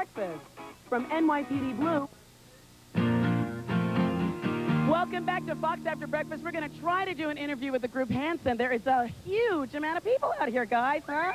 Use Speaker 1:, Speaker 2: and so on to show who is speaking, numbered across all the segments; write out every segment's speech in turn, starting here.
Speaker 1: Breakfast from NYPD Blue. Welcome back to Fox After Breakfast. We're going to try to do an interview with the group Hanson. There is a huge amount of people out here, guys, huh?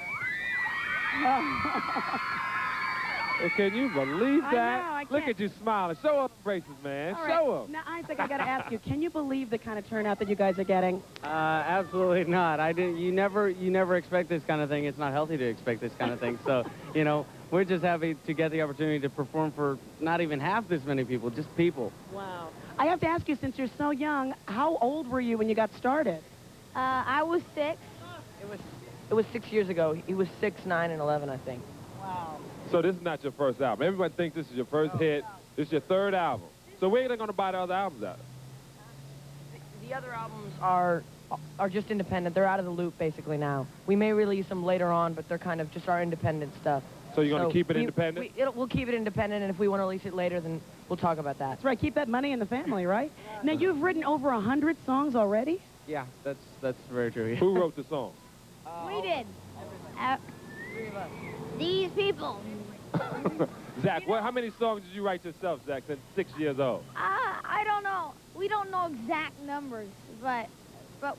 Speaker 2: Can you believe that?
Speaker 1: I know,
Speaker 2: Look at you smiling. Show up braces, man.
Speaker 1: All right.
Speaker 2: Show them.
Speaker 1: Now, Isaac, I got to ask you, can you believe the kind of turnout that you guys are getting?
Speaker 3: Absolutely not. You never expect this kind of thing. It's not healthy to expect this kind of thing. So, you know, we're just happy to get the opportunity to perform for not even half this many people, just people.
Speaker 1: Wow. I have to ask you, since you're so young, how old were you when you got started?
Speaker 4: I was 6.
Speaker 5: It was 6 years ago. He was 6, 9, and 11, I think.
Speaker 1: Wow.
Speaker 2: So this is not your first album. Everyone thinks this is your first hit. This is your third album. So where are they going to buy the other albums out?
Speaker 5: The other albums are just independent. They're out of the loop, basically, now. We may release them later on, but they're kind of just our independent stuff.
Speaker 2: So you're going to keep it independent?
Speaker 5: We'll keep it independent, and if we want to release it later, then we'll talk about that.
Speaker 1: That's right. Keep that money in the family, right? Now, you've written over 100 songs already?
Speaker 3: Yeah, that's very true. Yeah.
Speaker 2: Who wrote the song?
Speaker 4: We did.
Speaker 5: 3 of us.
Speaker 4: These people.
Speaker 2: Zach, how many songs did you write yourself, Zach, since 6 years old?
Speaker 4: I don't know. We don't know exact numbers, but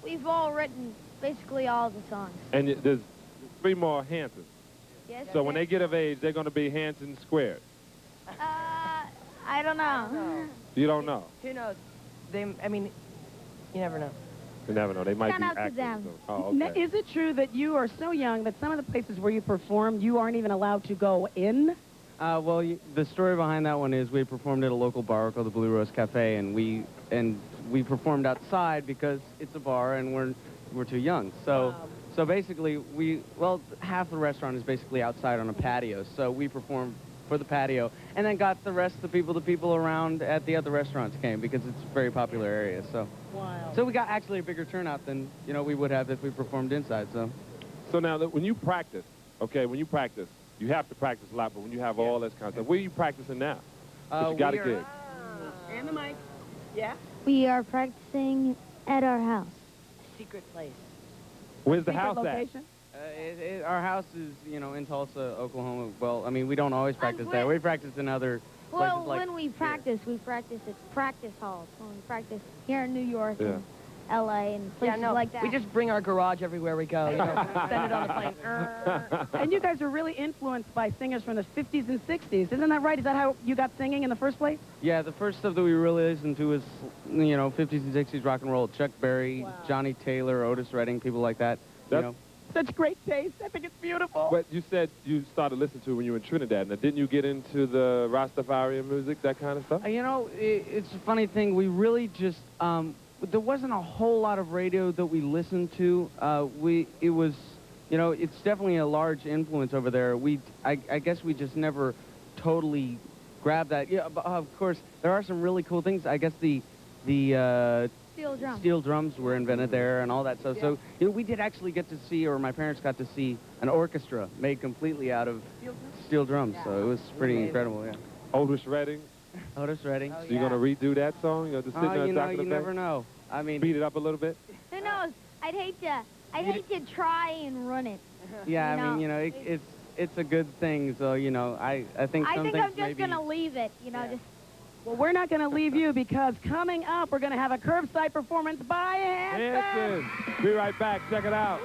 Speaker 4: we've all written basically all the songs.
Speaker 2: And there's 3 more Hansons.
Speaker 4: Yes.
Speaker 2: So when they get of age, they're going to be Hanson squared.
Speaker 4: I don't know.
Speaker 2: You don't know?
Speaker 5: Who knows? I mean, you never know.
Speaker 2: You never know. They might
Speaker 4: Shout
Speaker 2: be
Speaker 4: out to
Speaker 2: actors.
Speaker 4: them.
Speaker 2: Oh,
Speaker 1: Now,
Speaker 2: okay.
Speaker 1: is it true that you are so young that some of the places where you perform, you aren't even allowed to go in?
Speaker 3: Well, the story behind that one is we performed at a local bar called the Blue Rose Cafe, and we performed outside because it's a bar and we're too young. So so basically half the restaurant is basically outside on a patio. So we performed for the patio, and then got the rest of the people around at the other restaurants came because it's a very popular area. So
Speaker 1: Wow.
Speaker 3: so we got actually a bigger turnout than we would have if we performed inside.
Speaker 2: So now, when you practice, you have to practice a lot, but when you have all this kind of stuff, where are you practicing now? 'Cause you got a gig.
Speaker 1: And the mic. Yeah?
Speaker 4: We are practicing at our house.
Speaker 5: Secret place.
Speaker 2: Where's the
Speaker 1: Secret
Speaker 2: house
Speaker 1: location?
Speaker 3: Our house is in Tulsa, Oklahoma. Well, I mean, we don't always practice there. We practice in other places
Speaker 4: Well,
Speaker 3: like
Speaker 4: when we practice at practice halls. When we practice here in New York
Speaker 2: Yeah.
Speaker 4: and L.A. and places like that.
Speaker 5: We just bring our garage everywhere we go. Send it on the plane.
Speaker 1: And you guys are really influenced by singers from the 50s and 60s. Isn't that right? Is that how you got singing in the first place?
Speaker 3: Yeah, the first stuff that we really listened to was 50s and 60s rock and roll. Chuck Berry, Johnny Taylor, Otis Redding, people like that.
Speaker 1: Such great taste. I think it's beautiful.
Speaker 2: But you said you started listening to it when you were in Trinidad. Now, didn't you get into the Rastafarian music, that kind of stuff?
Speaker 3: It's a funny thing. We really just there wasn't a whole lot of radio that we listened to. It was, it's definitely a large influence over there. I guess we just never totally grabbed that. Yeah, but of course there are some really cool things. I guess the
Speaker 4: Steel drums.
Speaker 3: drums were invented there and all that stuff. So we did actually get to see, or my parents got to see, an orchestra made completely out of steel drums. So it was pretty incredible. Yeah.
Speaker 2: Otis Redding.
Speaker 3: Otis Redding.
Speaker 2: So you're going to redo that song? You're just sitting there
Speaker 3: you never know. I mean,
Speaker 2: beat it up a little bit?
Speaker 4: Who knows? I'd hate to try and run it.
Speaker 3: Yeah, I mean, it's a good thing. So I think some things
Speaker 4: I'm just gonna leave it. Just.
Speaker 1: Well, we're not going to leave you because coming up, we're going to have a curbside performance by Hanson.
Speaker 2: Hanson. Be right back. Check it out.